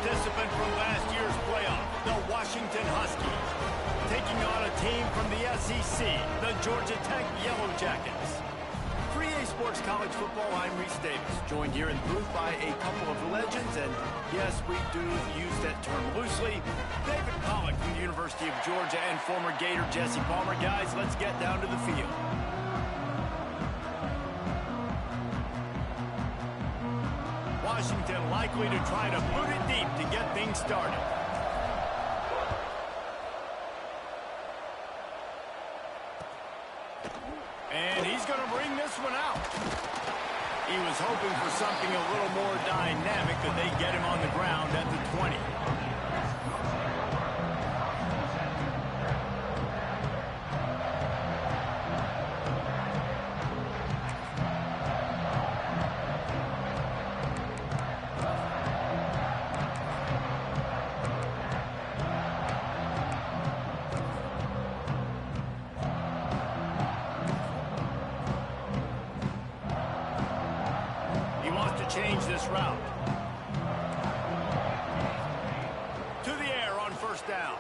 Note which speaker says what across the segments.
Speaker 1: participant from last year's playoff, the Washington Huskies, taking on a team from the SEC, the Georgia Tech Yellow Jackets. For EA Sports College Football, I'm Reese Davis, joined here in the booth by a couple of legends, and yes, we do use that term loosely. David Pollack from the University of Georgia and former Gator Jesse Palmer. Guys, let's get down to the field. Washington likely to try to boot it deep to get things started. And he's going to bring this one out. He was hoping for something a little more dynamic, but they get him on the ground at the 20. Change this route. To the air on first down.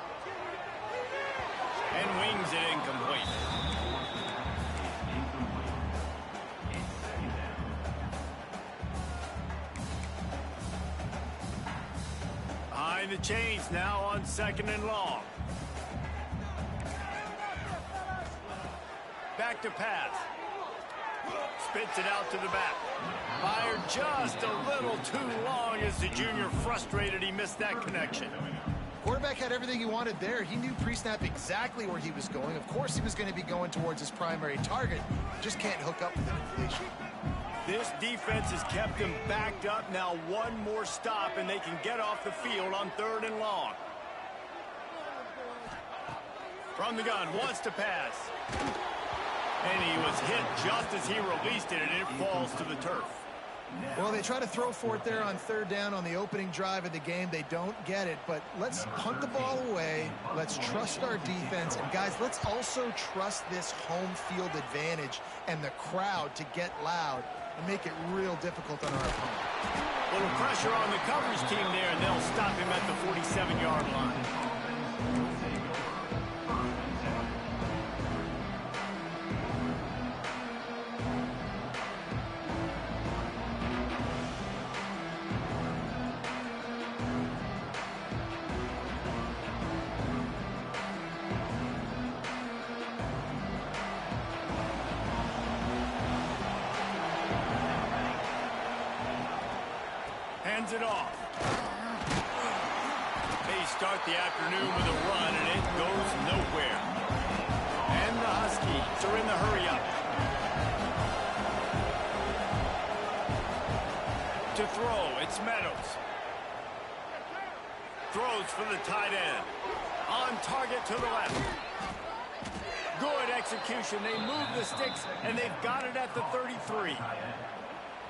Speaker 1: And wings it incomplete. Behind the chains now on second and long. Back to pass. Spits it out to the back. Fired just a little too long as the junior frustrated he missed that connection.
Speaker 2: Quarterback had everything he wanted there. He knew pre-snap exactly where he was going. Of course he was going to be going towards his primary target. Just can't hook up with the completion.
Speaker 1: This defense has kept them backed up. Now one more stop and they can get off the field on third and long. From the gun, wants to pass. And he was hit just as he released it, and it falls to the turf.
Speaker 2: Well, they try to throw for it there on third down on the opening drive of the game. They don't get it, but let's punt the ball away. Let's trust our defense. And, guys, let's also trust this home field advantage and the crowd to get loud and make it real difficult on our opponent.
Speaker 1: A little pressure on the coverage team there, and they'll stop him at the 47-yard line. Hands it off. They start the afternoon with a run, and it goes nowhere. And the Huskies are in the hurry-up. To throw, it's Meadows. Throws for the tight end. On target to the left. Good execution. They move the sticks, and they've got it at the 33.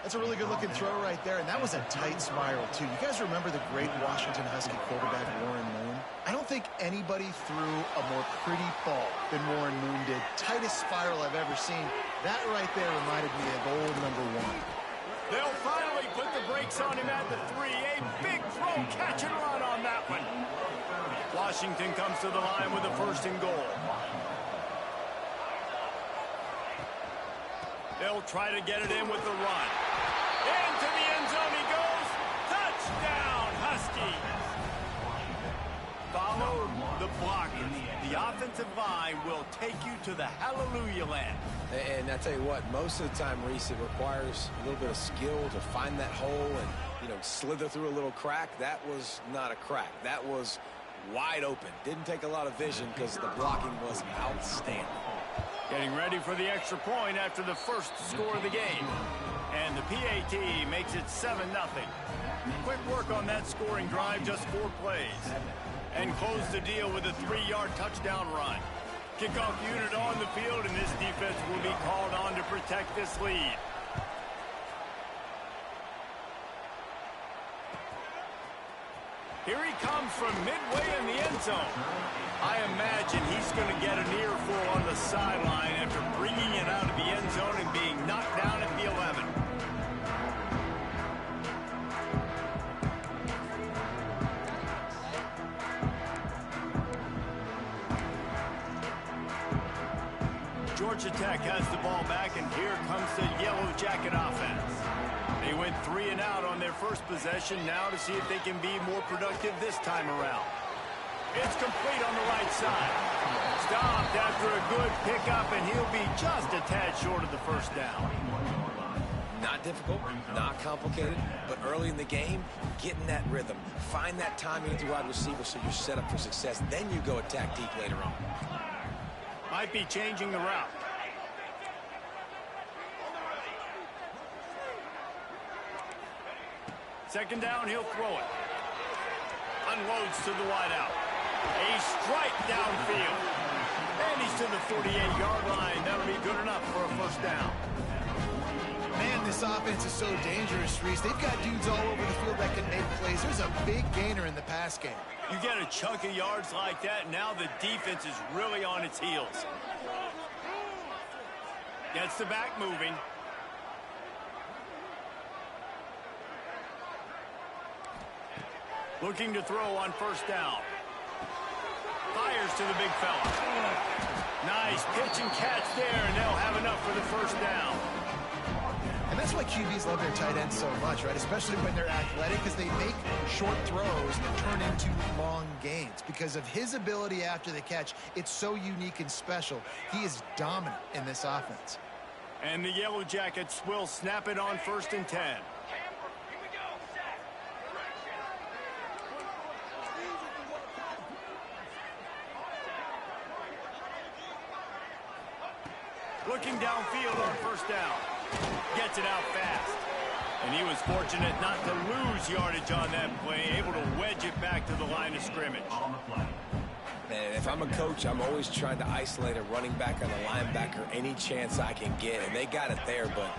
Speaker 2: That's a really good-looking throw right there, and that was a tight spiral, too. You guys remember the great Washington Husky quarterback Warren Moon? I don't think anybody threw a more pretty ball than Warren Moon did. Tightest spiral I've ever seen. That right there reminded me of old #1.
Speaker 1: They'll finally put the brakes on him at the 3. A big throw, catch and run on that one. Washington comes to the line with a 1st and goal. They'll try to get it in with the run. Into the end zone he goes. Touchdown, Huskies. Follow the blockers. The offensive line will take you to the hallelujah land.
Speaker 3: And I tell you what, most of the time, Reese, it requires a little bit of skill to find that hole and, slither through a little crack. That was not a crack. That was wide open. Didn't take a lot of vision because the blocking was outstanding.
Speaker 1: Getting ready for the extra point after the first score of the game. And the PAT makes it 7-0. Quick work on that scoring drive, just 4 plays. And close the deal with a 3-yard touchdown run. Kickoff unit on the field, and this defense will be called on to protect this lead. Here he comes from midway in the end zone. I imagine he's going to get an earful on the sideline after bringing it out of the end zone and being knocked down at the 11. Georgia Tech has the ball back, and here comes the Yellow Jacket offense. They went 3 and out on their first possession. Now to see if they can be more productive this time around. It's complete on the right side. Stopped after a good pickup, and he'll be just a tad short of the first down.
Speaker 3: Not difficult, not complicated, but early in the game, getting that rhythm. Find that timing with your wide receiver so you're set up for success. Then you go attack deep later on.
Speaker 1: Might be changing the route. Second down, he'll throw it. Unloads to the wideout. A strike downfield. And he's to the 48-yard line. That'll be good enough for a first down.
Speaker 2: Man, this offense is so dangerous, Reese. They've got dudes all over the field that can make plays. There's a big gainer in the pass game.
Speaker 1: You get a chunk of yards like that, now the defense is really on its heels. Gets the back moving. Looking to throw on first down. Fires to the big fella. Nice pitch and catch there, and they'll have enough for the first down.
Speaker 2: And that's why QBs love their tight ends so much, right? Especially when they're athletic, because they make short throws that turn into long gains. Because of his ability after the catch, it's so unique and special. He is dominant in this offense.
Speaker 1: And the Yellow Jackets will snap it on 1st and 10. Looking downfield on first down. Gets it out fast. And he was fortunate not to lose yardage on that play, able to wedge it back to the line of scrimmage.
Speaker 3: Man, if I'm a coach, I'm always trying to isolate a running back on a linebacker any chance I can get. And they got it there, but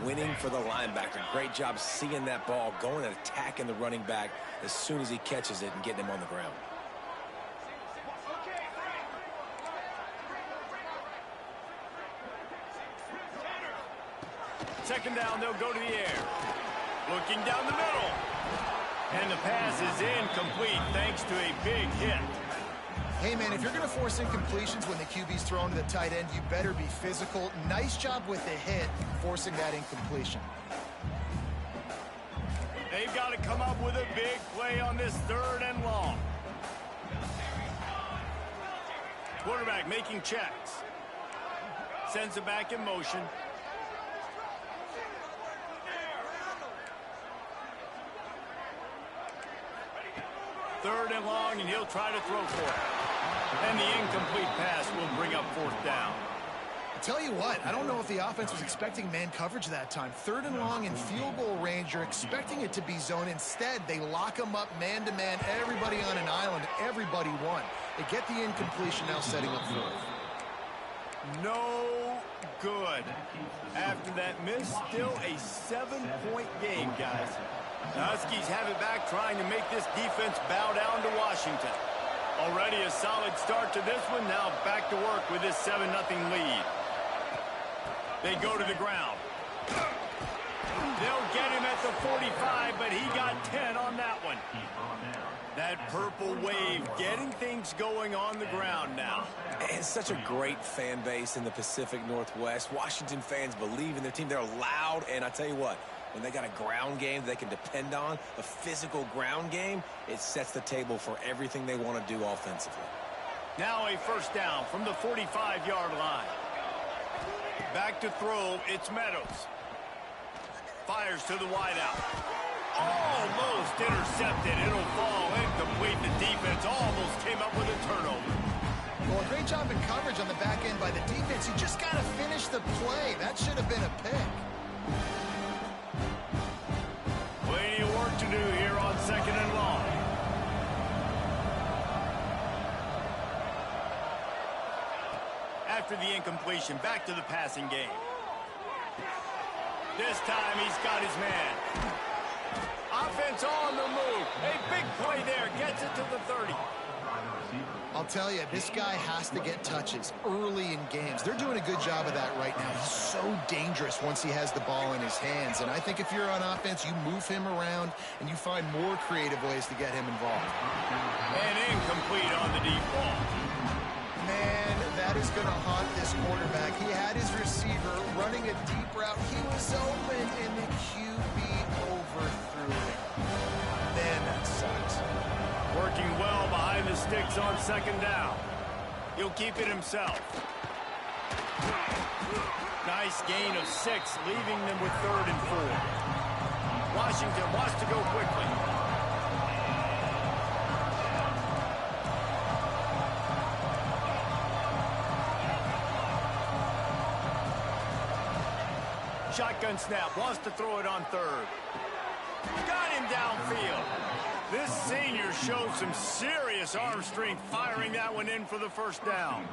Speaker 3: winning for the linebacker. Great job seeing that ball, going and attacking the running back as soon as he catches it and getting him on the ground.
Speaker 1: Second down, they'll go to the air. Looking down the middle. And the pass is incomplete thanks to a big hit.
Speaker 2: Hey, man, if you're going to force incompletions when the QB's thrown to the tight end, you better be physical. Nice job with the hit, forcing that incompletion.
Speaker 1: They've got to come up with a big play on this 3rd and long. Quarterback making checks. Sends it back in motion. Third and long, and he'll try to throw for it. And the incomplete pass will bring up 4th down.
Speaker 2: I tell you what, I don't know if the offense was expecting man coverage that time. 3rd and long in field goal range, you're expecting it to be zone. Instead, they lock them up man-to-man, everybody on an island, everybody won. They get the incompletion, now setting up 4th.
Speaker 1: No good. After that miss, still a 7-point game, guys. The Huskies have it back, trying to make this defense bow down to Washington. Already a solid start to this one. Now back to work with this 7-0 lead. They go to the ground. They'll get him at the 45, but he got 10 on that one. That purple wave getting things going on the ground now.
Speaker 3: It's such a great fan base in the Pacific Northwest. Washington fans believe in their team. They're loud, and I tell you what, when they got a ground game they can depend on, a physical ground game, it sets the table for everything they want to do offensively.
Speaker 1: Now a first down from the 45-yard line. Back to throw, it's Meadows. Fires to the wideout. Almost intercepted. It'll fall incomplete. The defense almost came up with a turnover.
Speaker 2: Well, a great job in coverage on the back end by the defense. You just got to finish the play. That should have been a pick.
Speaker 1: Plenty of work to do here on 2nd and long. After the incompletion, back to the passing game. This time he's got his man. Offense on the move. A big play there. Gets it to the 30.
Speaker 2: I'll tell you, this guy has to get touches early in games. They're doing a good job of that right now. He's so dangerous once he has the ball in his hands. And I think if you're on offense, you move him around and you find more creative ways to get him involved.
Speaker 1: And incomplete on the deep ball.
Speaker 2: Man, that is going to haunt this quarterback. He had his receiver running a deep route. He was open, and the QB overthrew him. Man, that sucks.
Speaker 1: Working well behind the sticks on second down. He'll keep it himself. Nice gain of 6, leaving them with 3rd and 4. Washington wants to go quickly. Shotgun snap, wants to throw it on 3rd. Got him downfield. This senior showed some serious arm strength firing that one in for the first down.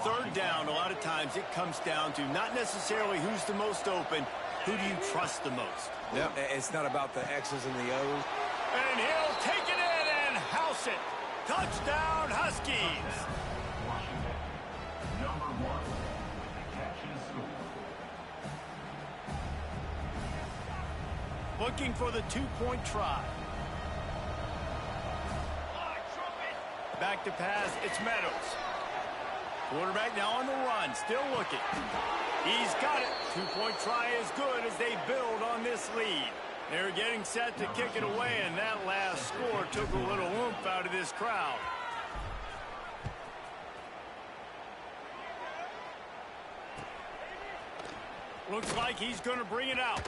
Speaker 1: 3rd down, a lot of times it comes down to not necessarily who's the most open, who do you trust the most?
Speaker 3: Yep, it's not about the X's and the O's.
Speaker 1: And he'll take it in and house it. Touchdown, Huskies. Looking for the 2-point try. Back to pass, it's Meadows. Quarterback now on the run, still looking. He's got it. 2-point try is good as they build on this lead. They're getting set to kick it away, and that last score took a little oomph out of this crowd. Looks like he's going to bring it out.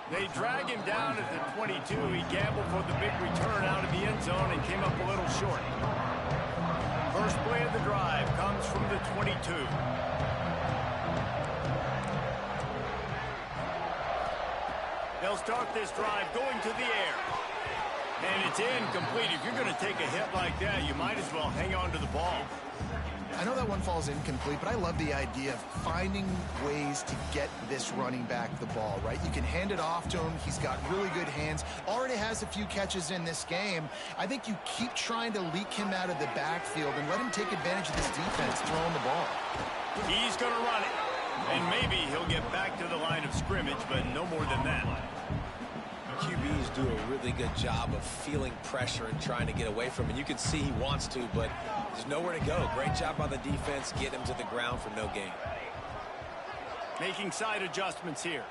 Speaker 1: They drag him down at the 22. He gambled for the big return out of the end zone and came up a little short. First play of the drive comes from the 22. They'll start this drive going to the air. And it's incomplete. If you're going to take a hit like that, you might as well hang on to the ball.
Speaker 2: I know that one falls incomplete, but I love the idea of finding ways to get this running back the ball, right? You can hand it off to him. He's got really good hands. Already has a few catches in this game. I think you keep trying to leak him out of the backfield and let him take advantage of this defense throwing the ball.
Speaker 1: He's going to run it. And maybe he'll get back to the line of scrimmage, but no more than that.
Speaker 3: QBs do a really good job of feeling pressure and trying to get away from it. You can see he wants to, but there's nowhere to go. Great job by the defense, getting him to the ground for no gain.
Speaker 1: Making side adjustments here.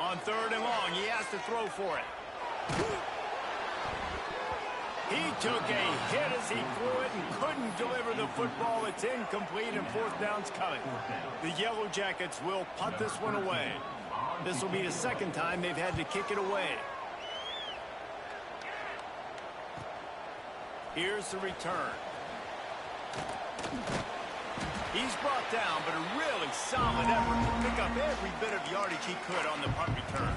Speaker 1: On 3rd and long, he has to throw for it. He took a hit as he threw it and couldn't deliver the football. It's incomplete and 4th down's coming. The Yellow Jackets will punt this one away. This will be the 2nd time they've had to kick it away. Here's the return. He's brought down, but a really solid effort to pick up every bit of yardage he could on the punt return.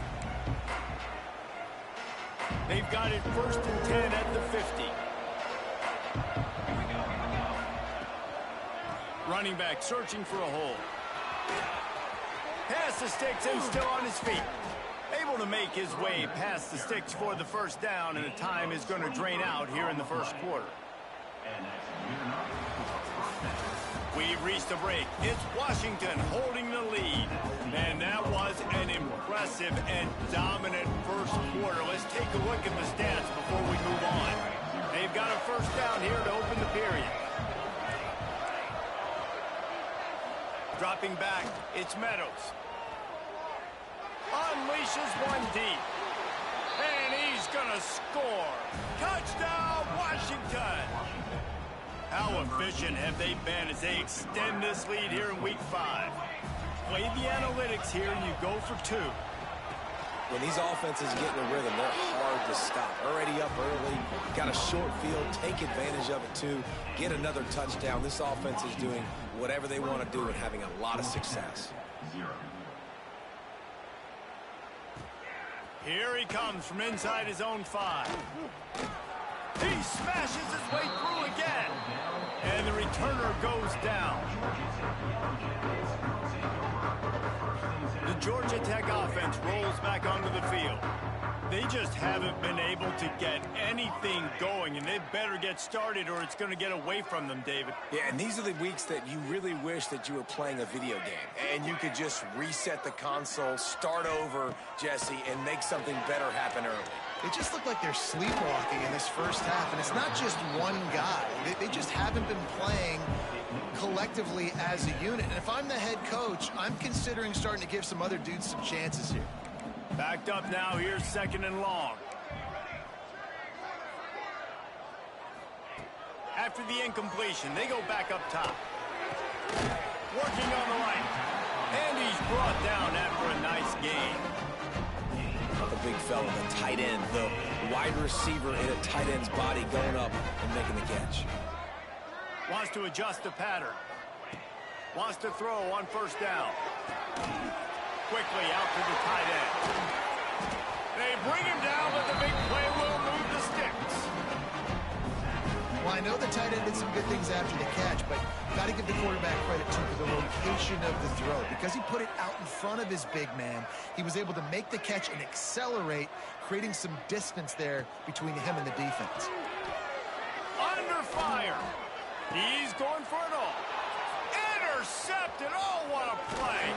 Speaker 1: They've got it 1st and 10 at the 50. Running back searching for a hole. Past the sticks and still on his feet. Able to make his way past the sticks for the 1st down, and the time is going to drain out here in the 1st quarter. We've reached the break. It's Washington holding the lead. And that was an impressive and dominant 1st quarter. Let's take a look at the stats before we move on. They've got a 1st down here to open the period. Dropping back, it's Meadows. Unleashes one deep. And he's going to score. Touchdown, Washington! How efficient have they been as they extend this lead here in Week 5? Play the analytics here and you go for 2.
Speaker 3: When these offenses get in a rhythm, they're hard to stop. Already up early, got a short field, take advantage of it too, get another touchdown. This offense is doing whatever they want to do and having a lot of success.
Speaker 1: Here he comes from inside his own 5. He smashes his way through again. And the returner goes down. The Georgia Tech offense rolls back onto the field. They just haven't been able to get anything going, and they better get started or it's going to get away from them, David.
Speaker 3: Yeah, and these are the weeks that you really wish that you were playing a video game and you could just reset the console, start over, Jesse, and make something better happen early.
Speaker 2: They just look like they're sleepwalking in this first half, and it's not just one guy. They just haven't been playing collectively as a unit. And if I'm the head coach, I'm considering starting to give some other dudes some chances here.
Speaker 1: Backed up now, here's 2nd and long. After the incompletion, they go back up top. Working on the right. And he's brought down after a nice gain.
Speaker 3: The big fella, the tight end, the wide receiver in a tight end's body going up and making the catch.
Speaker 1: Wants to adjust the pattern. Wants to throw on 1st down. Quickly out to the tight end. They bring him down, but the big play will move the sticks.
Speaker 2: Well, I know the tight end did some good things after the catch, but got to give the quarterback credit, too, for the location of the throw. Because he put it out in front of his big man, he was able to make the catch and accelerate, creating some distance there between him and the defense.
Speaker 1: Under fire. He's going for it all. Intercepted. Oh, what a play.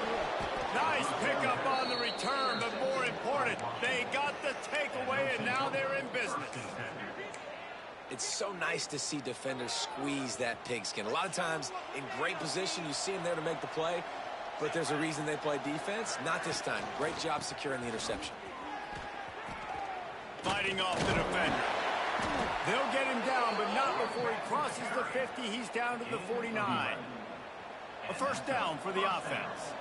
Speaker 1: Nice pickup on the return, but more important, they got the takeaway, and now they're in business.
Speaker 3: It's so nice to see defenders squeeze that pigskin. A lot of times, in great position, you see them there to make the play, but there's a reason they play defense. Not this time. Great job securing the interception.
Speaker 1: Fighting off the defender. They'll get him down, but not before he crosses the 50. He's down to the 49. A 1st down for the offense.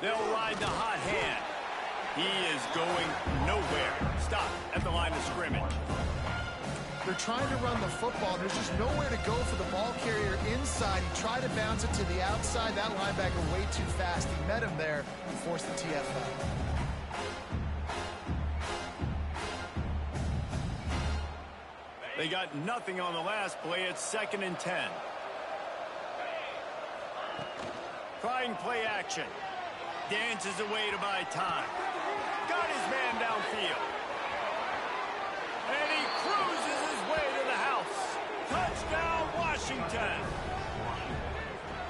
Speaker 1: They'll ride the hot hand. He is going nowhere. Stop at the line of scrimmage.
Speaker 2: They're trying to run the football. There's just nowhere to go for the ball carrier inside. He tried to bounce it to the outside. That linebacker way too fast. He met him there and forced the TFL.
Speaker 1: They got nothing on the last play. It's 2nd and 10. Trying play action. Dances away to buy time. Got his man downfield. And he cruises his way to the house. Touchdown, Washington.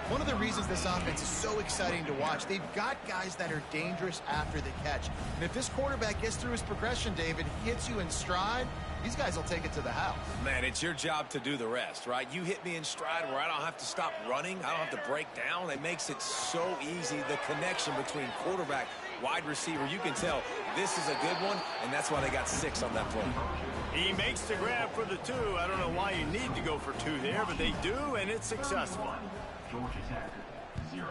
Speaker 2: One of the reasons this offense is so exciting to watch, they've got guys that are dangerous after the catch. And if this quarterback gets through his progression, David, hits you in stride, these guys will take it to the house.
Speaker 3: Man, it's your job to do the rest, right? You hit me in stride where I don't have to stop running. I don't have to break down. It makes it so easy, the connection between quarterback, wide receiver. You can tell this is a good one, and that's why they got 6 on that play.
Speaker 1: He makes the grab for the 2. I don't know why you need to go for 2 there, but they do, and it's successful.
Speaker 4: Georgia Tech, 0.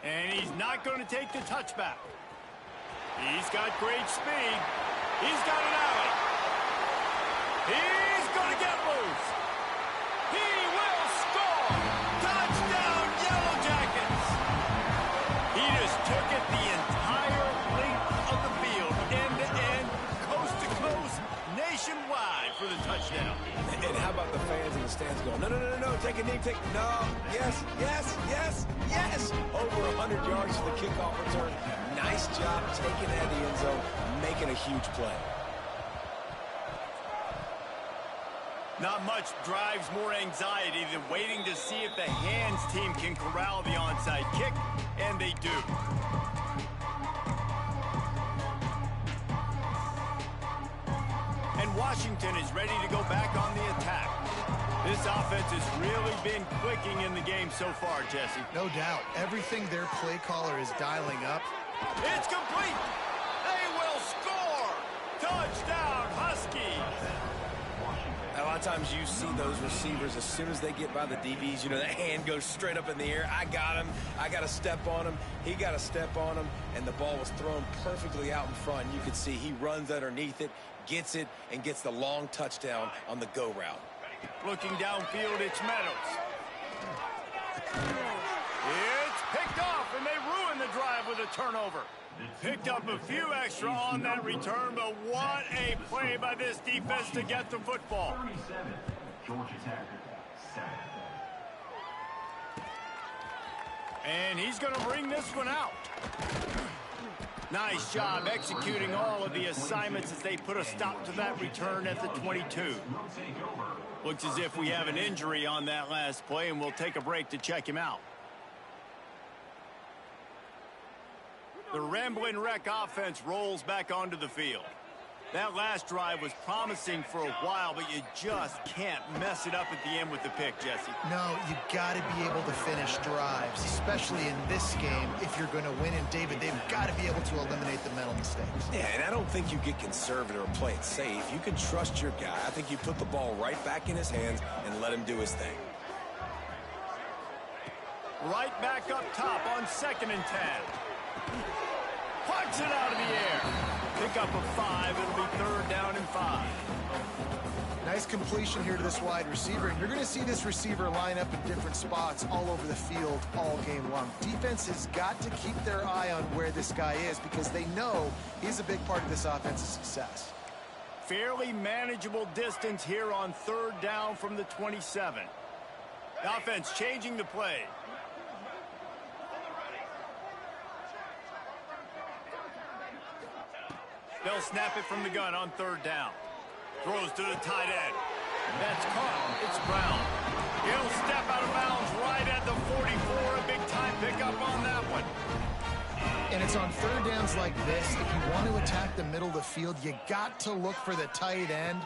Speaker 1: And he's not going to take the touchback. He's got great speed. He's got an alley. He's going to get loose. He will score. Touchdown, Yellow Jackets. He just took it the entire length of the field, end-to-end, coast-to-coast, nationwide for the touchdown.
Speaker 3: And how about the fans in the stands going, no, no, no, no, no, take a knee, no, yes, yes, yes, yes. Over 100 yards for the kickoff return. Nice job taking it out of the end zone, making a huge play.
Speaker 1: Not much drives more anxiety than waiting to see if the hands team can corral the onside kick, and they do. And Washington is ready to go back on the attack. This offense has really been clicking in the game so far, Jesse.
Speaker 2: No doubt. Everything their play caller is dialing up.
Speaker 1: It's complete. They will score. Touchdown, Huskies.
Speaker 3: A lot of times you see those receivers, as soon as they get by the DBs, you know, that hand goes straight up in the air. I got him. I got to step on him. He got to step on him, and the ball was thrown perfectly out in front. You could see he runs underneath it, gets it, and gets the long touchdown on the go route.
Speaker 1: Looking downfield, it's Meadows. It's picked off, and they ruin the drive with a turnover. Picked up a few extra on that return, but what a play by this defense to get the football.
Speaker 4: 37, Georgia Tech, 7.
Speaker 1: And he's going to bring this one out. Nice job executing all of the assignments as they put a stop to that return at the 22. Looks as if we have an injury on that last play, and we'll take a break to check him out. The Ramblin' Wreck offense rolls back onto the field. That last drive was promising for a while, but you just can't mess it up at the end with the pick, Jesse.
Speaker 2: No, you got to be able to finish drives, especially in this game. If you're going to win, and David, they've got to be able to eliminate the mental mistakes.
Speaker 3: Yeah, and I don't think you get conservative or play it safe. You can trust your guy. I think you put the ball right back in his hands and let him do his thing.
Speaker 1: Right back up top on 2nd and 10. Punch it out of the air. Pick up a 5. It'll be 3rd down and 5.
Speaker 2: Nice completion here to this wide receiver. And you're going to see this receiver line up in different spots all over the field all game long. Defense has got to keep their eye on where this guy is because they know he's a big part of this offense's success.
Speaker 1: Fairly manageable distance here on 3rd down from the 27. The offense changing the play. They'll snap it from the gun on 3rd down. Throws to the tight end. That's caught. It's Brown. He'll step out of bounds right at the 44. A big-time pickup on that one.
Speaker 2: And it's on 3rd downs like this. If you want to attack the middle of the field, you got to look for the tight end.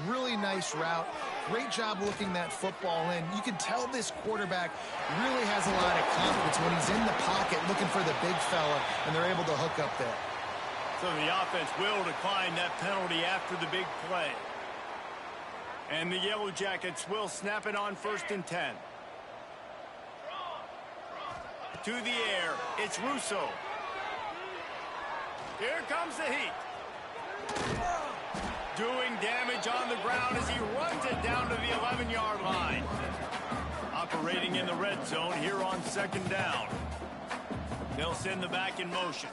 Speaker 2: Really nice route. Great job looking that football in. You can tell this quarterback really has a lot of confidence when he's in the pocket looking for the big fella, and they're able to hook up there.
Speaker 1: So the offense will decline that penalty after the big play. And the Yellow Jackets will snap it on 1st and 10. To the air, it's Russo. Here comes the heat. Doing damage on the ground as he runs it down to the 11-yard line. Operating in the red zone here on 2nd down. They'll send the back in motion.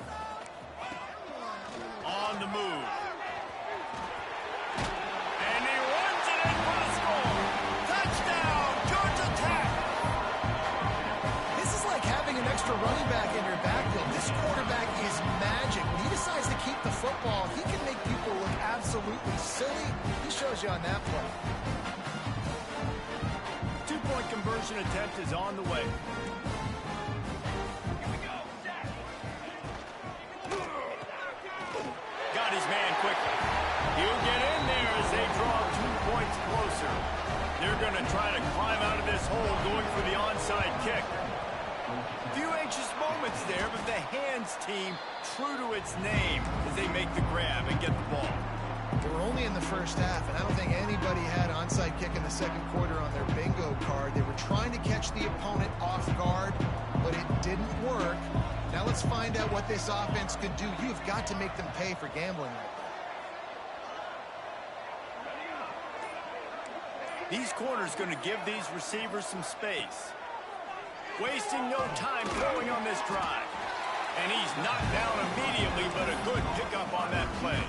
Speaker 1: On the move. And he runs it in for the score. Touchdown, Georgia Tech.
Speaker 2: This is like having an extra running back in your backfield. This quarterback is magic. When he decides to keep the football, he can make people look absolutely silly. He shows you on that play.
Speaker 1: 2-point conversion attempt is on the way. Got his man quickly. He'll get in there as they draw 2 points closer. They're going to try to climb out of this hole going for the onside kick. Few anxious moments there, but the hands team true to its name as they make the grab and get the ball.
Speaker 2: We're only in the first half, and I don't think anybody had onside kick in the 2nd quarter on their bingo card. They were trying to catch the opponent off guard, but it didn't work. Now let's find out what this offense could do. You've got to make them pay for gambling like that.
Speaker 1: These corners going to give these receivers some space. Wasting no time throwing on this drive. And he's knocked down immediately, but a good pickup on that play.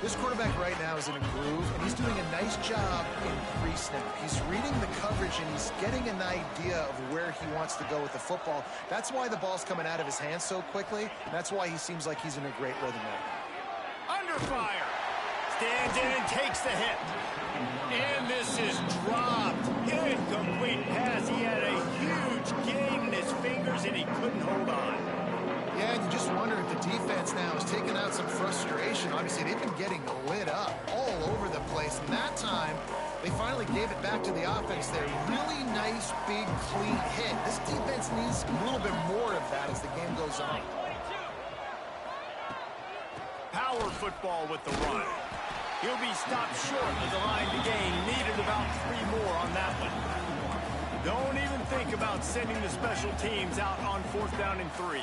Speaker 2: This quarterback right now is in a groove, and he's doing a nice job in pre-snap. He's reading the coverage, and he's getting an idea of where he wants to go with the football. That's why the ball's coming out of his hands so quickly, and that's why he seems like he's in a great rhythm right now.
Speaker 1: Under fire. Stands in and takes the hit. And this is dropped. Incomplete pass. He had a huge gain in his fingers, and he couldn't hold on.
Speaker 2: Yeah, and you just wonder if the defense now is taking out some frustration. Obviously, they've been getting lit up all over the place. And that time, they finally gave it back to the offense there. Really nice, big, clean hit. This defense needs a little bit more of that as the game goes on.
Speaker 1: Power football with the run. He'll be stopped short of the line to gain. Needed about 3 more on that one. Don't even think about sending the special teams out on 4th down and 3.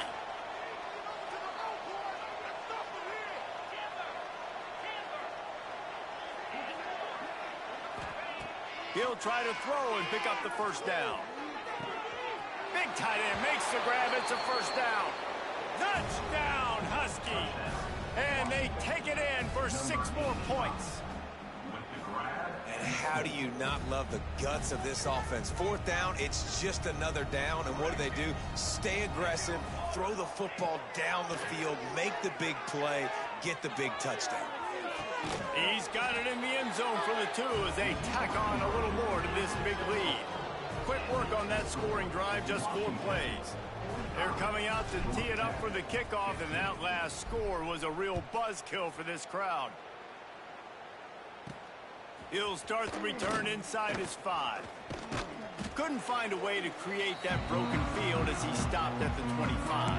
Speaker 1: He'll try to throw and pick up the 1st down. Big tight end makes the grab. It's a 1st down. Touchdown, Huskies. And they take it in for 6 more points.
Speaker 3: And how do you not love the guts of this offense? 4th down, it's just another down. And what do? Stay aggressive, throw the football down the field, make the big play, get the big touchdown.
Speaker 1: He's got it in the end zone for the 2 as they tack on a little more to this big lead. Quick work on that scoring drive, just 4 plays. They're coming out to tee it up for the kickoff, and that last score was a real buzzkill for this crowd. He'll start the return inside his 5. Couldn't find a way to create that broken field as he stopped at the 25.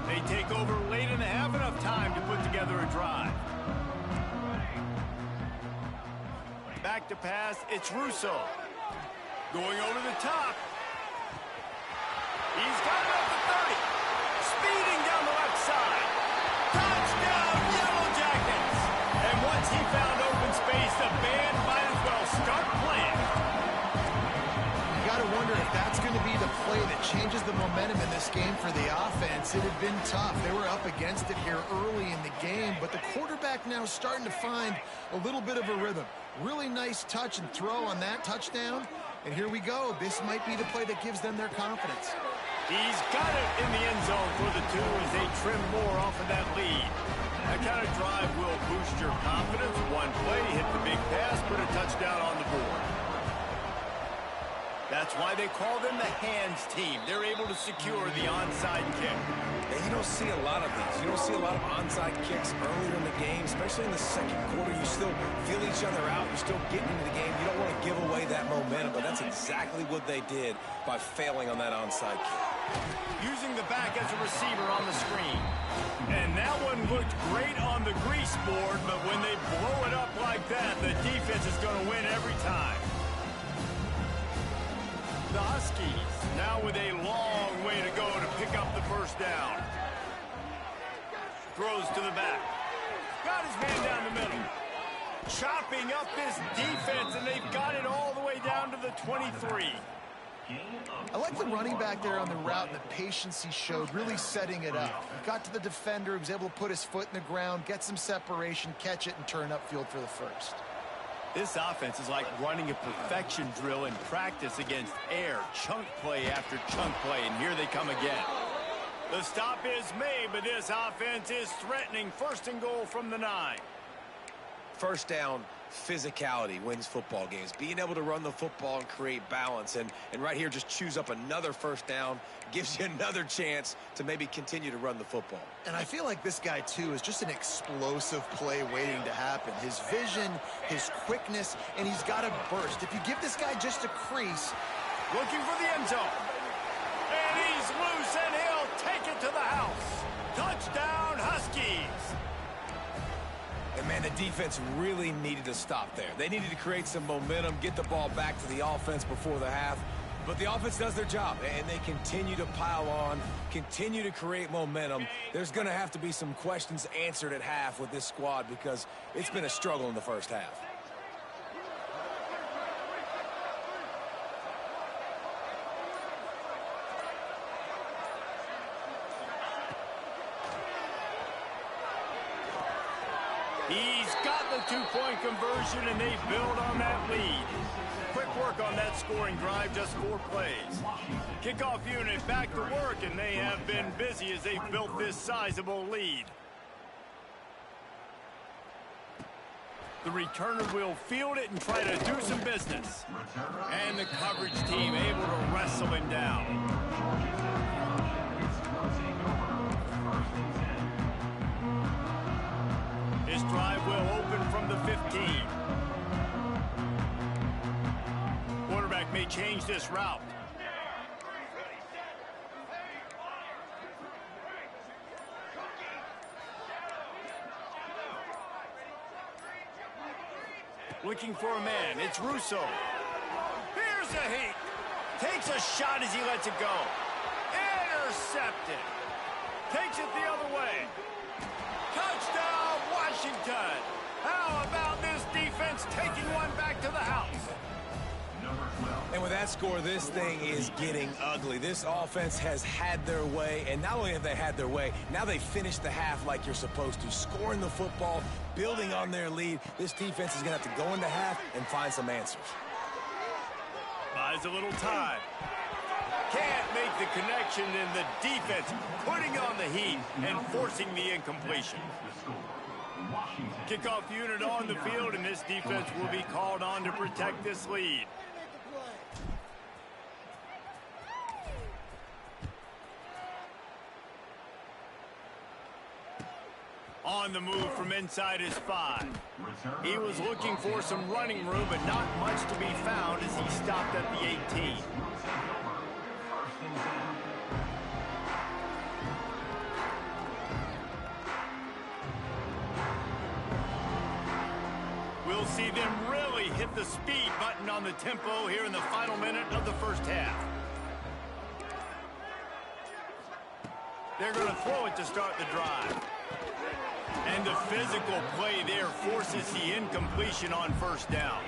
Speaker 1: They take over late and have enough time to put together a drive. Back to pass, it's Russo. Going over the top. He's got it at the 30. Speeding down the left side. Touchdown, Yellow Jackets! And once he found open space, the band might as well start playing.
Speaker 2: You got to wonder if that's going to be the play that changes the momentum in this game for the offense. It had been tough. They were up against it here early in the game, but the quarterback now starting to find a little bit of a rhythm. Really nice touch and throw on that touchdown. And here we go. This might be the play that gives them their confidence.
Speaker 1: He's got it in the end zone for the 2 as they trim more off of that lead. That kind of drive will boost your confidence. One play, hit the big pass, put a touchdown on the board. That's why they call them the hands team. They're able to secure the onside kick.
Speaker 3: And you don't see a lot of these. You don't see a lot of onside kicks earlier in the game, especially in the second quarter. You still feel each other out. You're still getting into the game. You don't want to give away that momentum, but that's exactly what they did by failing on that onside kick.
Speaker 1: Using the back as a receiver on the screen. And that one looked great on the grease board, but when they blow it up like that, the defense is going to win every time. The Huskies now with a long way to go to pick up the first down. Throws to the back. Got his man down the middle. Chopping up this defense, and they've got it all the way down to the 23.
Speaker 2: I like the running back there on the route and the patience he showed, really setting it up. He got to the defender, he was able to put his foot in the ground, get some separation, catch it, and turn upfield for the first.
Speaker 1: This offense is like running a perfection drill in practice against air, chunk play after chunk play, and here they come again. The stop is made, but this offense is threatening. 1st and goal from the 9.
Speaker 3: First down, physicality wins football games. Being able to run the football and create balance. And right here, just choose up another first down, gives you another chance to maybe continue to run the football.
Speaker 2: And I feel like this guy, too, is just an explosive play waiting to happen. His vision, his quickness, and he's got a burst. If you give this guy just a crease.
Speaker 1: Looking for the end zone. And he's loose, and he'll take it to the house. Touchdown, Huskies.
Speaker 3: And, man, the defense really needed to stop there. They needed to create some momentum, get the ball back to the offense before the half. But the offense does their job, and they continue to pile on, continue to create momentum. There's going to have to be some questions answered at half with this squad because it's been a struggle in the first half.
Speaker 1: He's got the 2-point conversion, and they build on that lead. Quick work on that scoring drive, just 4 plays. Kickoff unit back to work, and they have been busy as they've built this sizable lead. The returner will field it and try to do some business. And the coverage team able to wrestle him down. This drive will open from the 15. Quarterback may change this route. Looking for a man. It's Russo. Here's a heat. Takes a shot as he lets it go. Intercepted. Takes it the other way. Touchdown, Washington. How about this defense taking one back to the house?
Speaker 3: And with that score, this thing is getting ugly. This offense has had their way, and not only have they had their way, now they finished the half like you're supposed to, scoring the football, building on their lead. This defense is going to have to go into half and find some answers.
Speaker 1: Buys a little time. Can't make the connection, and the defense putting on the heat and forcing the incompletion. Kickoff unit on the field, and this defense will be called on to protect this lead. On the move from inside his 5. He was looking for some running room, but not much to be found as he stopped at the 18. We'll see them really hit the speed button on the tempo here in the final minute of the first half. They're going to throw it to start the drive. And the physical play there forces the incompletion on first down.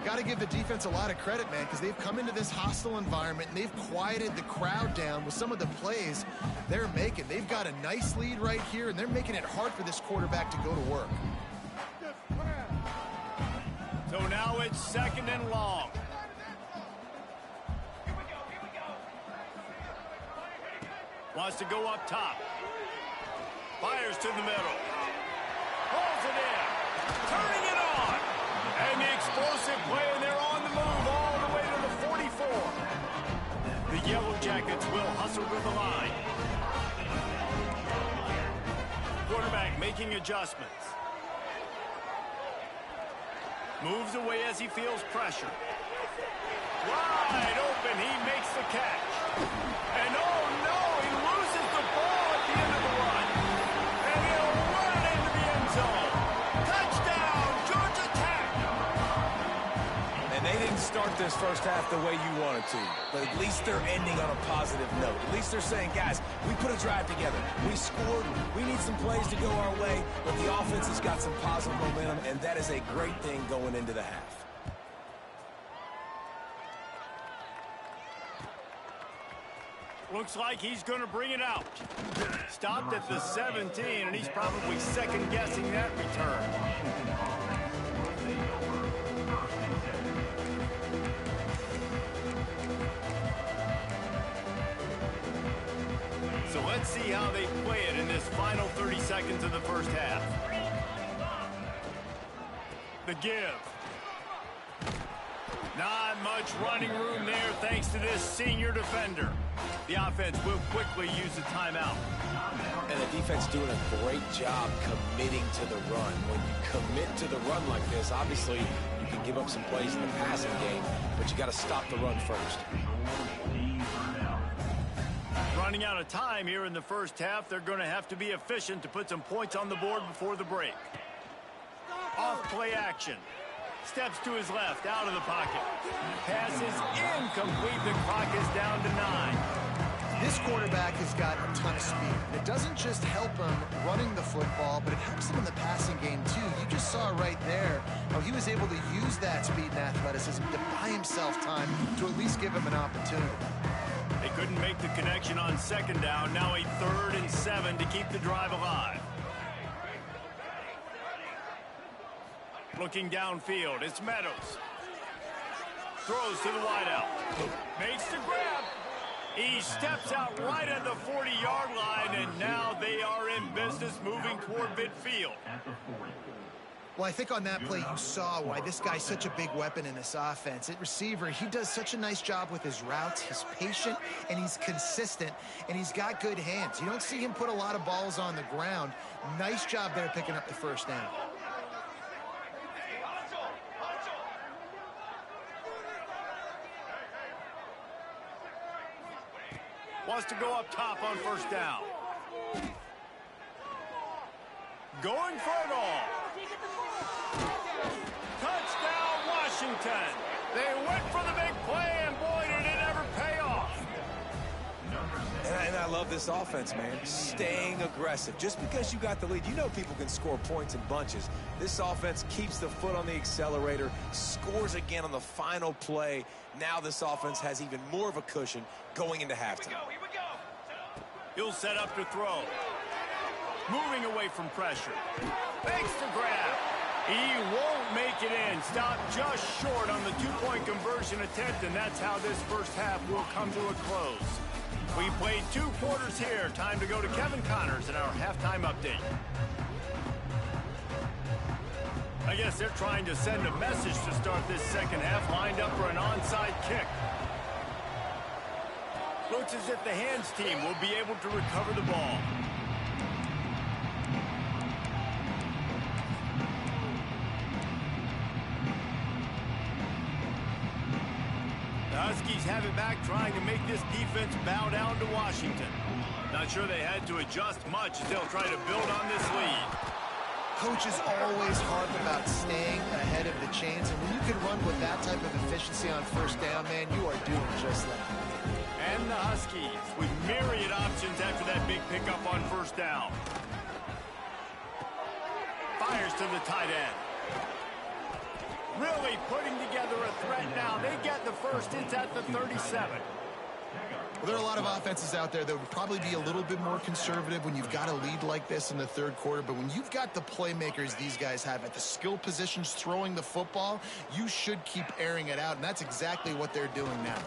Speaker 2: Got to give the defense a lot of credit, man, because they've come into this hostile environment and they've quieted the crowd down with some of the plays they're making. They've got a nice lead right here, and they're making it hard for this quarterback to go to work.
Speaker 1: So now it's 2nd and long. Wants to go up top. Fires to the middle. Pulls it in. Turning it on. And the explosive play, and they're on the move all the way to the 44. The Yellow Jackets will hustle to the line. Quarterback making adjustments. Moves away as he feels pressure. Wide open, he makes the catch. And oh no, he loses the ball at the end of the run. And he'll run it into the end zone. Touchdown, Georgia Tech!
Speaker 3: And they didn't start this first half the way you wanted to, but at least they're ending on a positive note. At least they're saying, guys, we put a drive together. We scored. We need some plays to go our way, but the offense has got some positive momentum, and that is a great thing going into the half.
Speaker 1: Looks like he's going to bring it out. Stopped at the 17, and he's probably second-guessing that return. So let's see how they play it in this final 30 seconds of the first half. The give. Not much running room there thanks to this senior defender. The offense will quickly use a timeout.
Speaker 3: And the defense doing a great job committing to the run. When you commit to the run like this, obviously you can give up some plays in the passing game, but you got to stop the run first.
Speaker 1: Running out of time here in the first half, they're going to have to be efficient to put some points on the board before the break. Off play action. Steps to his left, out of the pocket. Pass is incomplete. The clock is down to 9.
Speaker 2: This quarterback has got a ton of speed. It doesn't just help him running the football, but it helps him in the passing game, too. You just saw right there how he was able to use that speed and athleticism to buy himself time to at least give him an opportunity.
Speaker 1: They couldn't make the connection on second down. Now a 3rd and 7 to keep the drive alive. Looking downfield, it's Meadows. Throws to the wideout. Makes the grab. He steps out right at the 40-yard line, and now they are in business moving toward midfield.
Speaker 2: Well, I think on that play you saw why this guy's such a big weapon in this offense. At receiver, he does such a nice job with his routes. He's patient, and he's consistent, and he's got good hands. You don't see him put a lot of balls on the ground. Nice job there picking up the first down.
Speaker 1: Wants to go up top on first down. Going for it all. Touchdown, Washington. They went for the big play, and boy, did it ever pay off.
Speaker 3: And I love this offense, man. Staying aggressive. Just because you got the lead, you know people can score points in bunches. This offense keeps the foot on the accelerator, scores again on the final play. Now this offense has even more of a cushion going into halftime.
Speaker 1: Here we go. He'll set up to throw. Moving away from pressure. Fakes the grab. He won't make it in. Stopped just short on the two-point conversion attempt, and that's how this first half will come to a close. We played 2 quarters here. Time to go to Kevin Connors in our halftime update. I guess they're trying to send a message to start this second half, lined up for an onside kick. Looks as if the hands team will be able to recover the ball. The Huskies have it back, trying to make this defense bow down to Washington. Not sure they had to adjust much as they'll try to build on this lead.
Speaker 2: Coaches always harp about staying ahead of the chains, and when you can run with that type of efficiency on first down, man, you are doing just that.
Speaker 1: And the Huskies with myriad options after that big pickup on first down. Fires to the tight end. Really putting together a threat now. They get the first. It's at the 37.
Speaker 2: Well, there are a lot of offenses out there that would probably be a little bit more conservative when you've got a lead like this in the third quarter. But when you've got the playmakers these guys have at the skill positions throwing the football, you should keep airing it out. And that's exactly what they're doing now.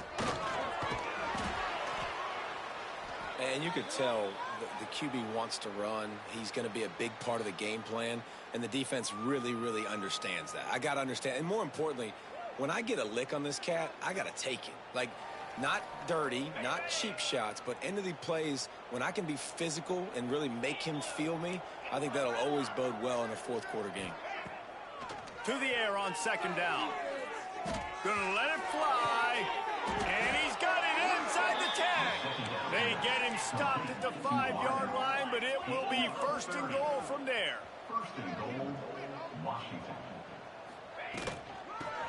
Speaker 3: And you could tell the QB wants to run. He's going to be a big part of the game plan. And the defense really, really understands that. I got to understand. And more importantly, when I get a lick on this cat, I got to take it. Like, not dirty, not cheap shots, but end of the plays, when I can be physical and really make him feel me, I think that'll always bode well in a fourth quarter game.
Speaker 1: To the air on second down. Gonna let it fly. And he's got it inside the 10. They get him stopped at the 5-yard line, but it will be first and goal from there.
Speaker 4: First and goal, Washington.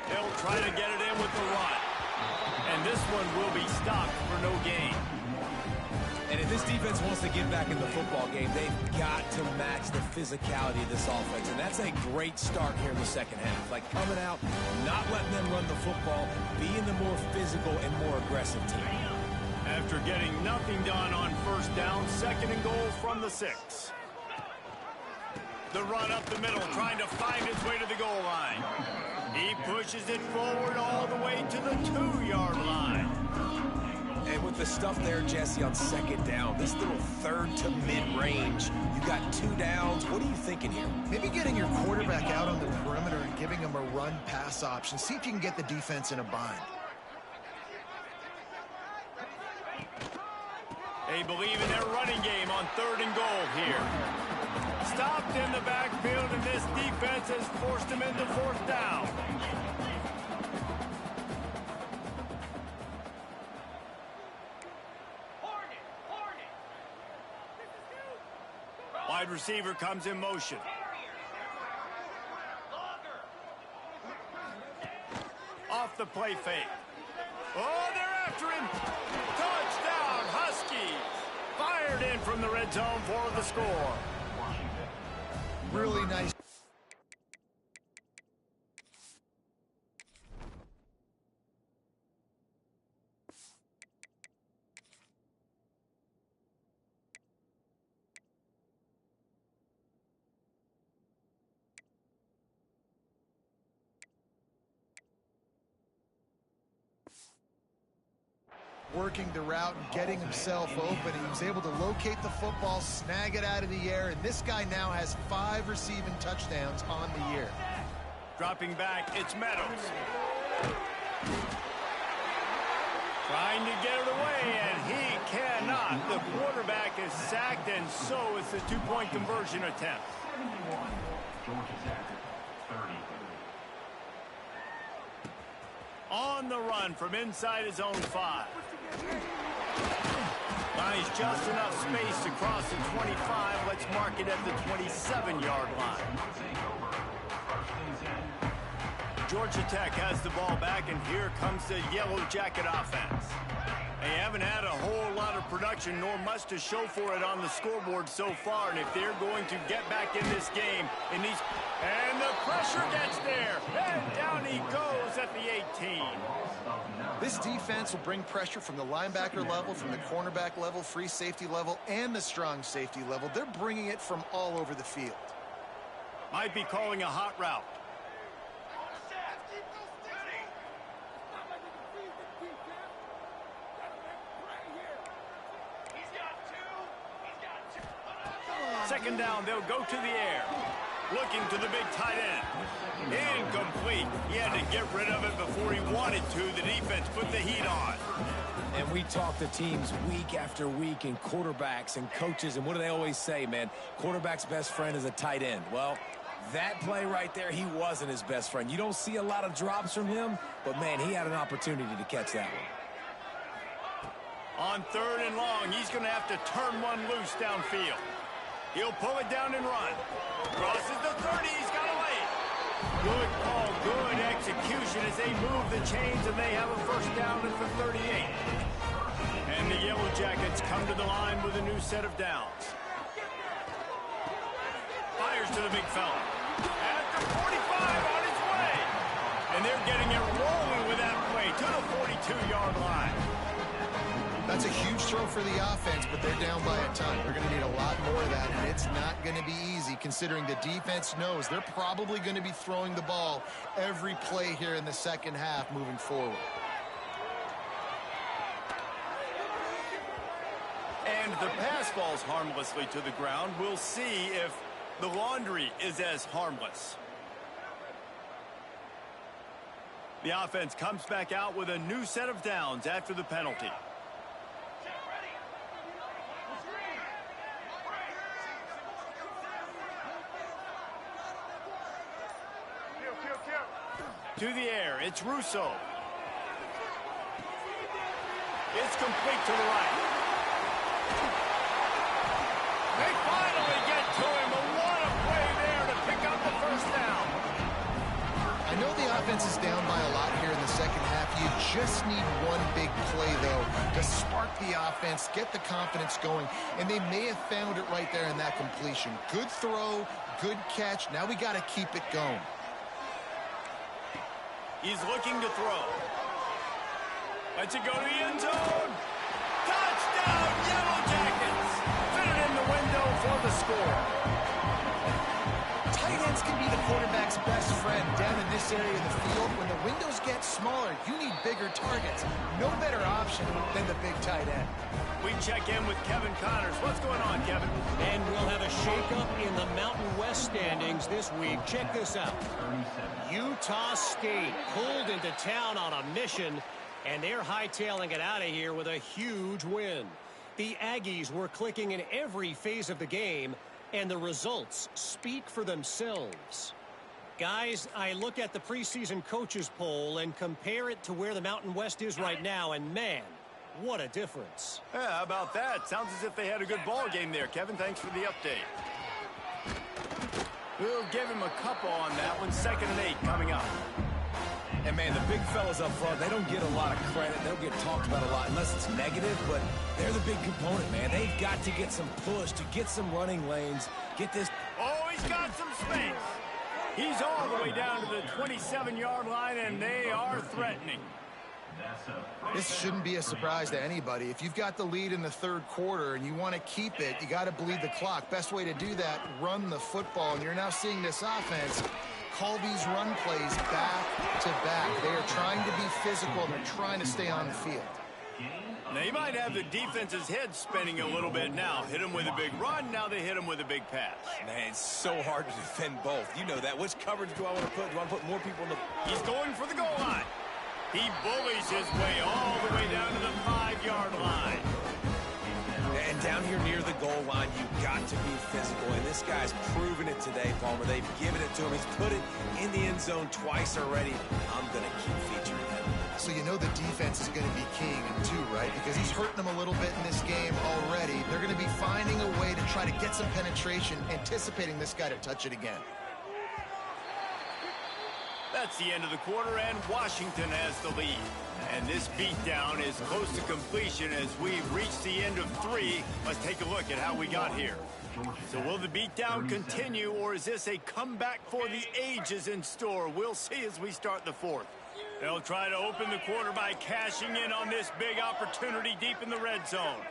Speaker 1: They'll try to get it in with the run. And this one will be stopped for no gain.
Speaker 3: And if this defense wants to get back in the football game, they've got to match the physicality of this offense. And that's a great start here in the second half. Like coming out, not letting them run the football, being the more physical and more aggressive team.
Speaker 1: After getting nothing done on first down, second and goal from the 6. The run up the middle, trying to find its way to the goal line. He pushes it forward all the way to the 2-yard line.
Speaker 3: And with the stuff there, Jesse, on second down, this little third to mid-range, you got 2 downs. What are you thinking here?
Speaker 2: Maybe getting your quarterback out on the perimeter and giving him a run-pass option. See if you can get the defense in a bind.
Speaker 1: They believe in their running game on third and goal here. Stopped in the backfield, and this defense has forced him into fourth down. Wide receiver comes in motion. Off the play fake. Oh, they're after him. Touchdown, Huskies. Fired in from the red zone for the score.
Speaker 2: Really nice. Working the route and getting himself open. He was able to locate the football, snag it out of the air, and this guy now has 5 receiving touchdowns on the year.
Speaker 1: Dropping back, it's Meadows. Trying to get it away, and he cannot. The quarterback is sacked, and so is the 2-point conversion attempt.
Speaker 4: 71, Georgia Tech, 30.
Speaker 1: On the run from inside his own 5. Finds just enough space to cross the 25. Let's mark it at the 27-yard line. Georgia Tech has the ball back, and here comes the Yellow Jacket offense. They haven't had a whole lot of production, nor much to show for it on the scoreboard so far. And if they're going to get back in this game, it needs... And the pressure gets there. And down he goes at the 18.
Speaker 2: This defense will bring pressure from the linebacker level, from the cornerback level, free safety level, and the strong safety level. They're bringing it from all over the field.
Speaker 1: Might be calling a hot route. Second down, they'll go to the air. Looking to the big tight end. Incomplete. He had to get rid of it before he wanted to. The defense put the heat on.
Speaker 3: And we talk to teams week after week, and quarterbacks and coaches, and what do they always say, man? Quarterback's best friend is a tight end. Well, that play right there, he wasn't his best friend. You don't see a lot of drops from him, but, man, he had an opportunity to catch that one.
Speaker 1: On 3rd and long, he's going to have to turn one loose downfield. He'll pull it down and run. Crosses the 30. He's got a lane. Good call, good execution as they move the chains, and they have a first down at the 38. And the Yellow Jackets come to the line with a new set of downs. Fires to the big fella. At the 45 on his way. And they're getting it rolling with that play to the 42-yard line.
Speaker 2: That's a huge throw for the offense, but they're down by a ton. They're going to need a lot more of that, and it's not going to be easy considering the defense knows they're probably going to be throwing the ball every play here in the second half moving forward.
Speaker 1: And the pass falls harmlessly to the ground. We'll see if the laundry is as harmless. The offense comes back out with a new set of downs after the penalty. To the air, it's Russo. It's complete to the right. They finally get to him, but what a play there to pick up the first down.
Speaker 2: I know the offense is down by a lot here in the second half. You just need one big play, though, to spark the offense, get the confidence going, and they may have found it right there in that completion. Good throw, good catch. Now we got to keep it going.
Speaker 1: He's looking to throw. Lets it go to the end zone. Touchdown, Yellow Jackets. Fit it in the window for the score.
Speaker 2: Tight ends can be the quarterback's best friend down in this area of the field. When the windows get smaller, you need bigger targets. No better option than the big tight end.
Speaker 1: We check in with Kevin Connors. What's going on, Kevin?
Speaker 5: And we'll have a shakeup in the Mountain West standings this week. Check this out. Utah State pulled into town on a mission, and they're hightailing it out of here with a huge win. The Aggies were clicking in every phase of the game, and the results speak for themselves. Guys, I look at the preseason coaches poll and compare it to where the Mountain West is right now, and man, what a difference.
Speaker 1: Yeah, how about that? Sounds as if they had a good ball game there. Kevin, thanks for the update. We'll give him a couple on that one. 2nd and 8 coming up.
Speaker 3: And, man, the big fellas up front, they don't get a lot of credit. They don't get talked about a lot unless it's negative, but they're the big component, man. They've got to get some push, to get some running lanes, get this.
Speaker 1: Oh, he's got some space. He's all the way down to the 27-yard line, and they are threatening.
Speaker 2: This shouldn't be a surprise to anybody. If you've got the lead in the 3rd quarter and you want to keep it, you got to bleed the clock. Best way to do that, run the football. And you're now seeing this offense call these run plays back to back. They are trying to be physical, and they're trying to stay on the field.
Speaker 1: Now, you might have the defense's head spinning a little bit now. Hit him with a big run, now they hit him with a big pass.
Speaker 3: Man, it's so hard to defend both. You know that. Which coverage do I want to put? Do I want to put more people in the...
Speaker 1: He's going for the goal line. He bullies his way all the way down to the 5-yard line.
Speaker 3: And down here near the goal line, you've got to be physical. And this guy's proven it today, Palmer. They've given it to him. He's put it in the end zone twice already. I'm going to keep featuring him.
Speaker 2: So you know the defense is going to be keying him too, right? Because he's hurting them a little bit in this game already. They're going to be finding a way to try to get some penetration, anticipating this guy to touch it again.
Speaker 1: That's the end of the quarter, and Washington has the lead. And this beatdown is close to completion as we've reached the end of 3. Let's take a look at how we got here. So will the beatdown continue, or is this a comeback for the ages in store? We'll see as we start the 4th. They'll try to open the quarter by cashing in on this big opportunity deep in the red zone.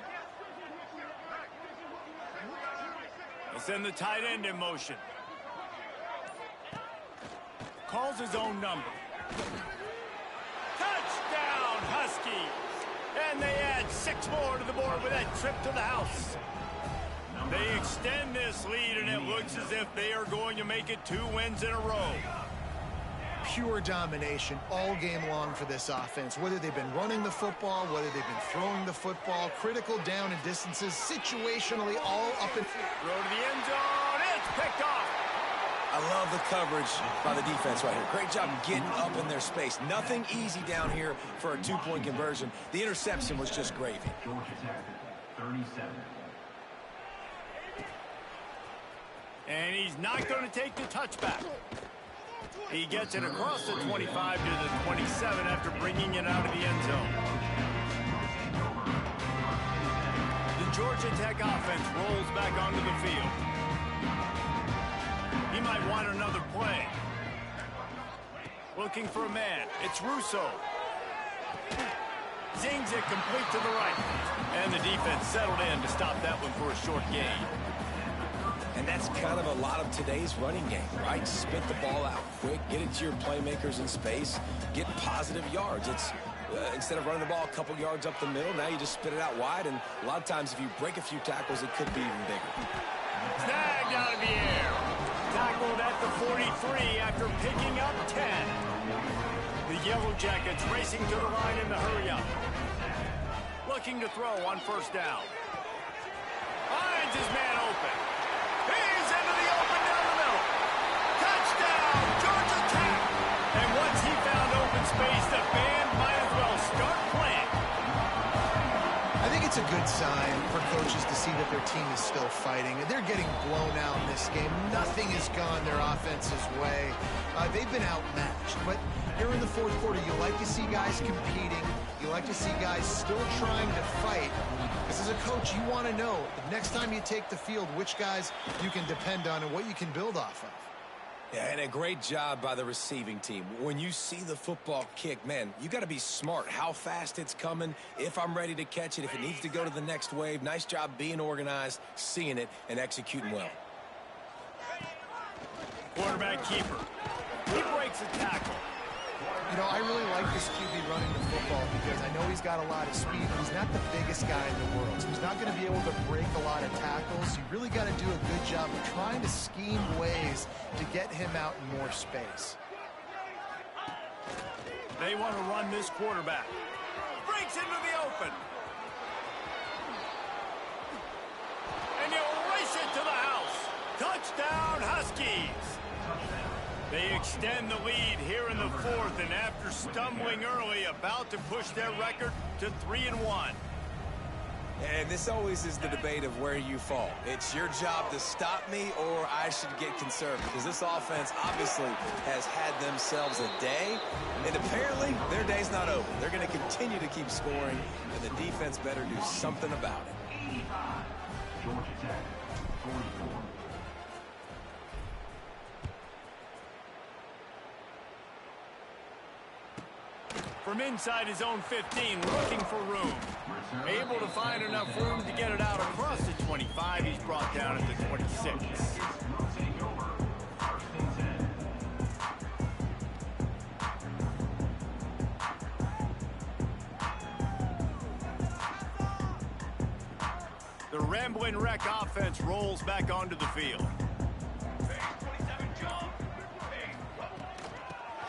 Speaker 1: They'll send the tight end in motion. Calls his own number. Touchdown, Huskies! And they add 6 more to the board with that trip to the house. They extend this lead, and it looks as if they are going to make it 2 wins in a row.
Speaker 2: Pure domination all game long for this offense. Whether they've been running the football, whether they've been throwing the football, critical down and distances, situationally all up and
Speaker 1: throw to the end zone. It's picked off.
Speaker 3: I love the coverage by the defense right here. Great job getting up in their space. Nothing easy down here for a 2-point conversion. The interception was just gravy.
Speaker 4: Georgia Tech, 37.
Speaker 1: And he's not going to take the touchback. He gets it across the 25 to the 27 after bringing it out of the end zone. The Georgia Tech offense rolls back onto the field. He might want another play. Looking for a man. It's Russo. Zings it complete to the right. And the defense settled in to stop that one for a short gain.
Speaker 3: And that's kind of a lot of today's running game, right? Spit the ball out quick, get it to your playmakers in space, get positive yards. It's instead of running the ball a couple yards up the middle, now you just spit it out wide, and a lot of times if you break a few tackles, it could be even bigger.
Speaker 1: Snagged out of the air. Tackled at the 43 after picking up 10. The Yellow Jackets racing to the line in the hurry-up. Looking to throw on first down. Finds his man open. He's into the open down the middle. Touchdown, Georgia Tech. And once he found open space, the band might as well start playing.
Speaker 2: I think it's a good sign for coaches to see that their team is still fighting. They're getting blown out in this game. Nothing has gone their offense's way. They've been outmatched. But here in the 4th quarter, you like to see guys competing. You like to see guys still trying to fight. Because as a coach, you want to know the next time you take the field which guys you can depend on and what you can build off of.
Speaker 3: Yeah, and a great job by the receiving team. When you see the football kick, man, you got to be smart. How fast it's coming, if I'm ready to catch it, if it needs to go to the next wave. Nice job being organized, seeing it, and executing well.
Speaker 1: Quarterback keeper. He breaks a tackle.
Speaker 2: You know, I really like this QB running the football because I know he's got a lot of speed, but he's not the biggest guy in the world. So he's not going to be able to break a lot of tackles. You really got to do a good job of trying to scheme ways to get him out in more space.
Speaker 1: They want to run this quarterback. Breaks into the open. And he'll race it to the house. Touchdown, Huskies. They extend the lead here in the 4th, and after stumbling early, about to push their record to 3-1.
Speaker 3: And this always is the debate of where you fall. It's your job to stop me, or I should get conservative, because this offense obviously has had themselves a day, and apparently their day's not over. They're going to continue to keep scoring, and the defense better do something about it.
Speaker 4: 85. Georgia Tech, 44.
Speaker 1: From inside his own 15, looking for room. Able to find enough room to get it out across the 25. He's brought down at the 26. The Ramblin' Wreck offense rolls back onto the field.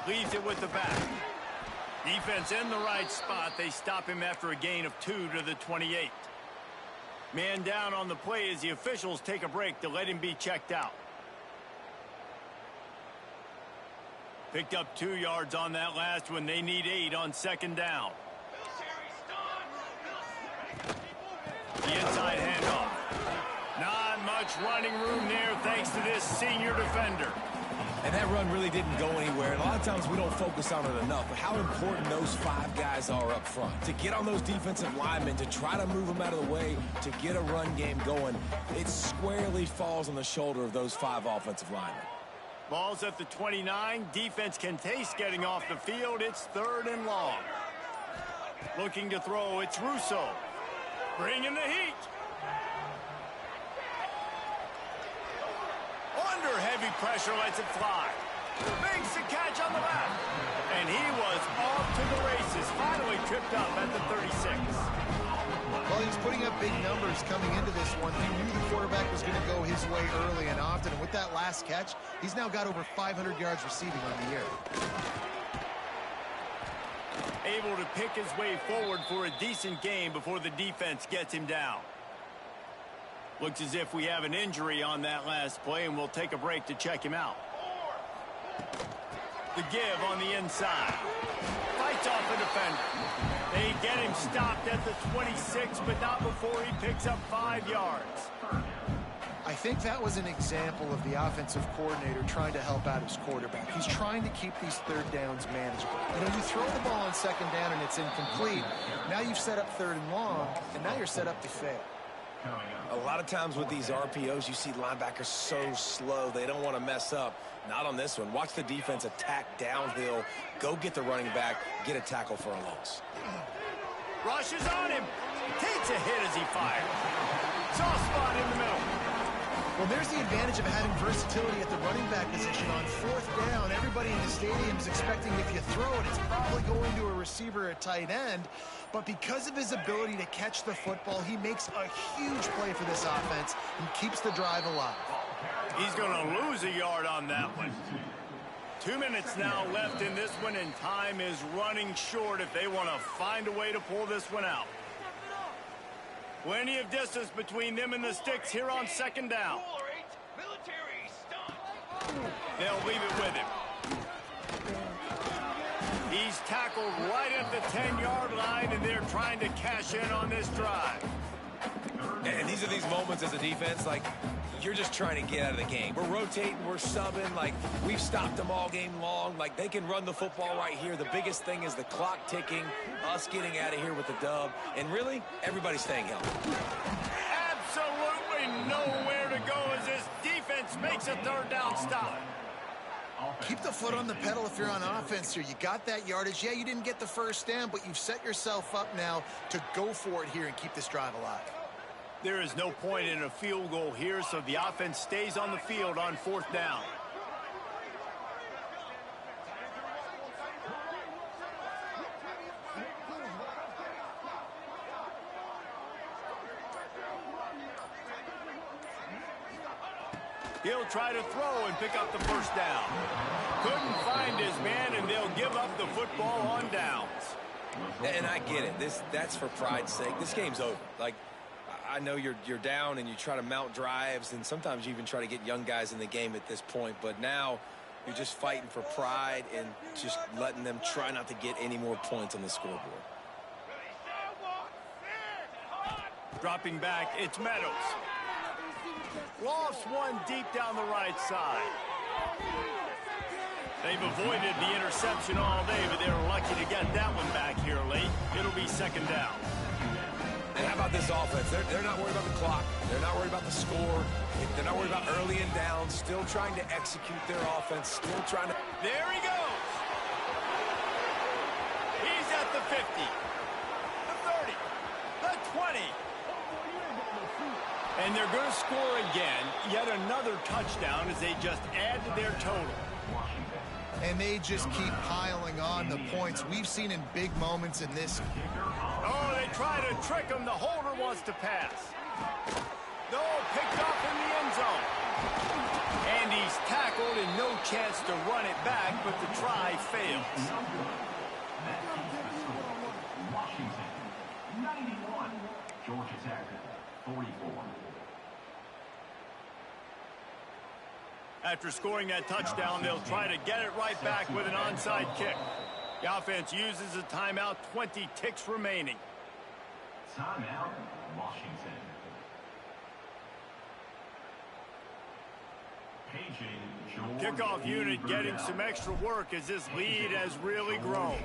Speaker 1: Leaves it with the back. Defense in the right spot. They stop him after a gain of 2 to the 28. Man down on the play as the officials take a break to let him be checked out. Picked up 2 yards on that last one. They need 8 on second down. The inside handoff. Not much running room there thanks to this senior defender.
Speaker 3: And that run really didn't go anywhere. And a lot of times we don't focus on it enough, but how important those 5 guys are up front. To get on those defensive linemen, to try to move them out of the way, to get a run game going, it squarely falls on the shoulder of those 5 offensive linemen.
Speaker 1: Ball's at the 29. Defense can taste getting off the field. It's 3rd and long. Looking to throw, it's Russo. Bringing the heat. Under heavy pressure, lets it fly. Makes the catch on the left. And he was off to the races. Finally tripped up at the 36.
Speaker 2: Well, he was putting up big numbers coming into this one. He knew the quarterback was going to go his way early and often. And with that last catch, he's now got over 500 yards receiving on the year.
Speaker 1: Able to pick his way forward for a decent game before the defense gets him down. Looks as if we have an injury on that last play, and we'll take a break to check him out. The give on the inside. Fights off the defender. They get him stopped at the 26, but not before he picks up 5 yards.
Speaker 2: I think that was an example of the offensive coordinator trying to help out his quarterback. He's trying to keep these 3rd downs manageable. You know, you throw the ball on 2nd down and it's incomplete. Now you've set up 3rd and long, and now you're set up to fail.
Speaker 3: A lot of times with these RPOs, you see linebackers so slow, they don't want to mess up. Not on this one. Watch the defense attack downhill, go get the running back, get a tackle for a loss.
Speaker 1: Rushes on him. Takes a hit as he fires. Soft spot in the middle.
Speaker 2: Well, there's the advantage of having versatility at the running back position. On 4th down, everybody in the stadium is expecting if you throw it, it's probably going to a receiver or tight end. But because of his ability to catch the football, he makes a huge play for this offense and keeps the drive alive.
Speaker 1: He's going to lose a yard on that one. 2 minutes now left in this one, and time is running short if they want to find a way to pull this one out. Plenty of distance between them and the sticks here on 2nd down. They'll leave it with him. He's tackled right at the 10-yard line, and they're trying to cash in on this drive.
Speaker 3: And these are these moments as a defense, like, you're just trying to get out of the game. We're rotating, we're subbing, like, we've stopped them all game long. Like, they can run the football right here. The biggest thing is the clock ticking, us getting out of here with the dub, and really, everybody's staying healthy.
Speaker 1: Absolutely nowhere to go as this defense makes a 3rd down stop.
Speaker 2: Keep the foot on the pedal if you're on offense here. You got that yardage. Yeah, you didn't get the 1st down, but you've set yourself up now to go for it here and keep this drive alive.
Speaker 1: There is no point in a field goal here, so the offense stays on the field on 4th down. He'll try to throw and pick up the 1st down. Couldn't find his man, and they'll give up the football on downs.
Speaker 3: And I get it. That's for pride's sake. This game's over. Like, I know you're down and you try to mount drives, and sometimes you even try to get young guys in the game at this point. But now you're just fighting for pride and just letting them try not to get any more points on the scoreboard.
Speaker 1: Dropping back, it's Meadows. Lofts one deep down the right side. They've avoided the interception all day, but they were lucky to get that one back here late. It'll be 2nd down.
Speaker 3: And how about this offense? They're not worried about the clock. They're not worried about the score. They're not worried about early and down. Still trying to execute their offense. Still trying to...
Speaker 1: There he goes. He's at the 50. The 30. The 20. And they're going to score again. Yet another touchdown as they just add to their total.
Speaker 2: And they just keep piling on the points. We've seen in big moments in this.
Speaker 1: Oh, they try to trick him. The holder wants to pass. No, picked off in the end zone. And he's tackled and no chance to run it back, but the try fails.
Speaker 4: Washington, 91. Georgia Tech, 44.
Speaker 1: After scoring that touchdown, they'll try to get it right back with an onside kick. The offense uses a timeout, 20 ticks remaining.
Speaker 4: Timeout, Washington.
Speaker 1: Kickoff unit getting some extra work as this lead has really grown.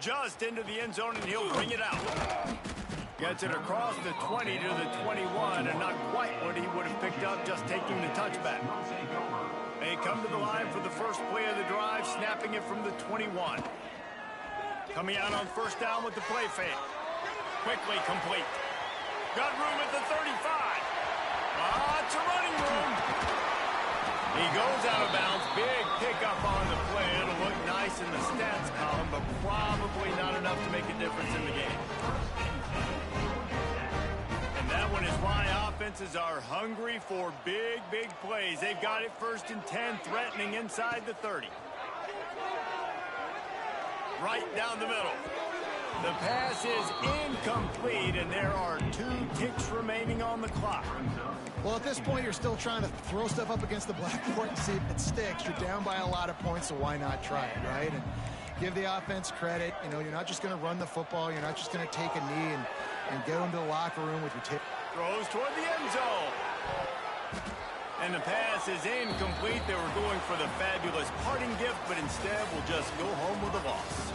Speaker 1: Just into the end zone, and he'll bring it out. Gets it across the 20 to the 21, and not quite what he would have picked up just taking the touchback. They come to the line for the first play of the drive, snapping it from the 21. Coming out on first down with the play fake. Quickly complete. Got room at the 35. It's a running room. He goes out of bounds. Big pickup on the play. It'll look nice in the stats column, but probably not enough to make a difference in the game. And that one is why offenses are hungry for big, big plays. They've got it 1st and 10, threatening inside the 30. Right down the middle. The pass is incomplete, and there are 2 ticks remaining on the clock.
Speaker 2: Well, at this point, you're still trying to throw stuff up against the blackboard and see if it sticks. You're down by a lot of points, so why not try it, right? And give the offense credit. You know, you're not just going to run the football. You're not just going to take a knee and go into the locker room with your tape.
Speaker 1: Throws toward the end zone. And the pass is incomplete. They were going for the fabulous parting gift, but instead will just go home with a loss.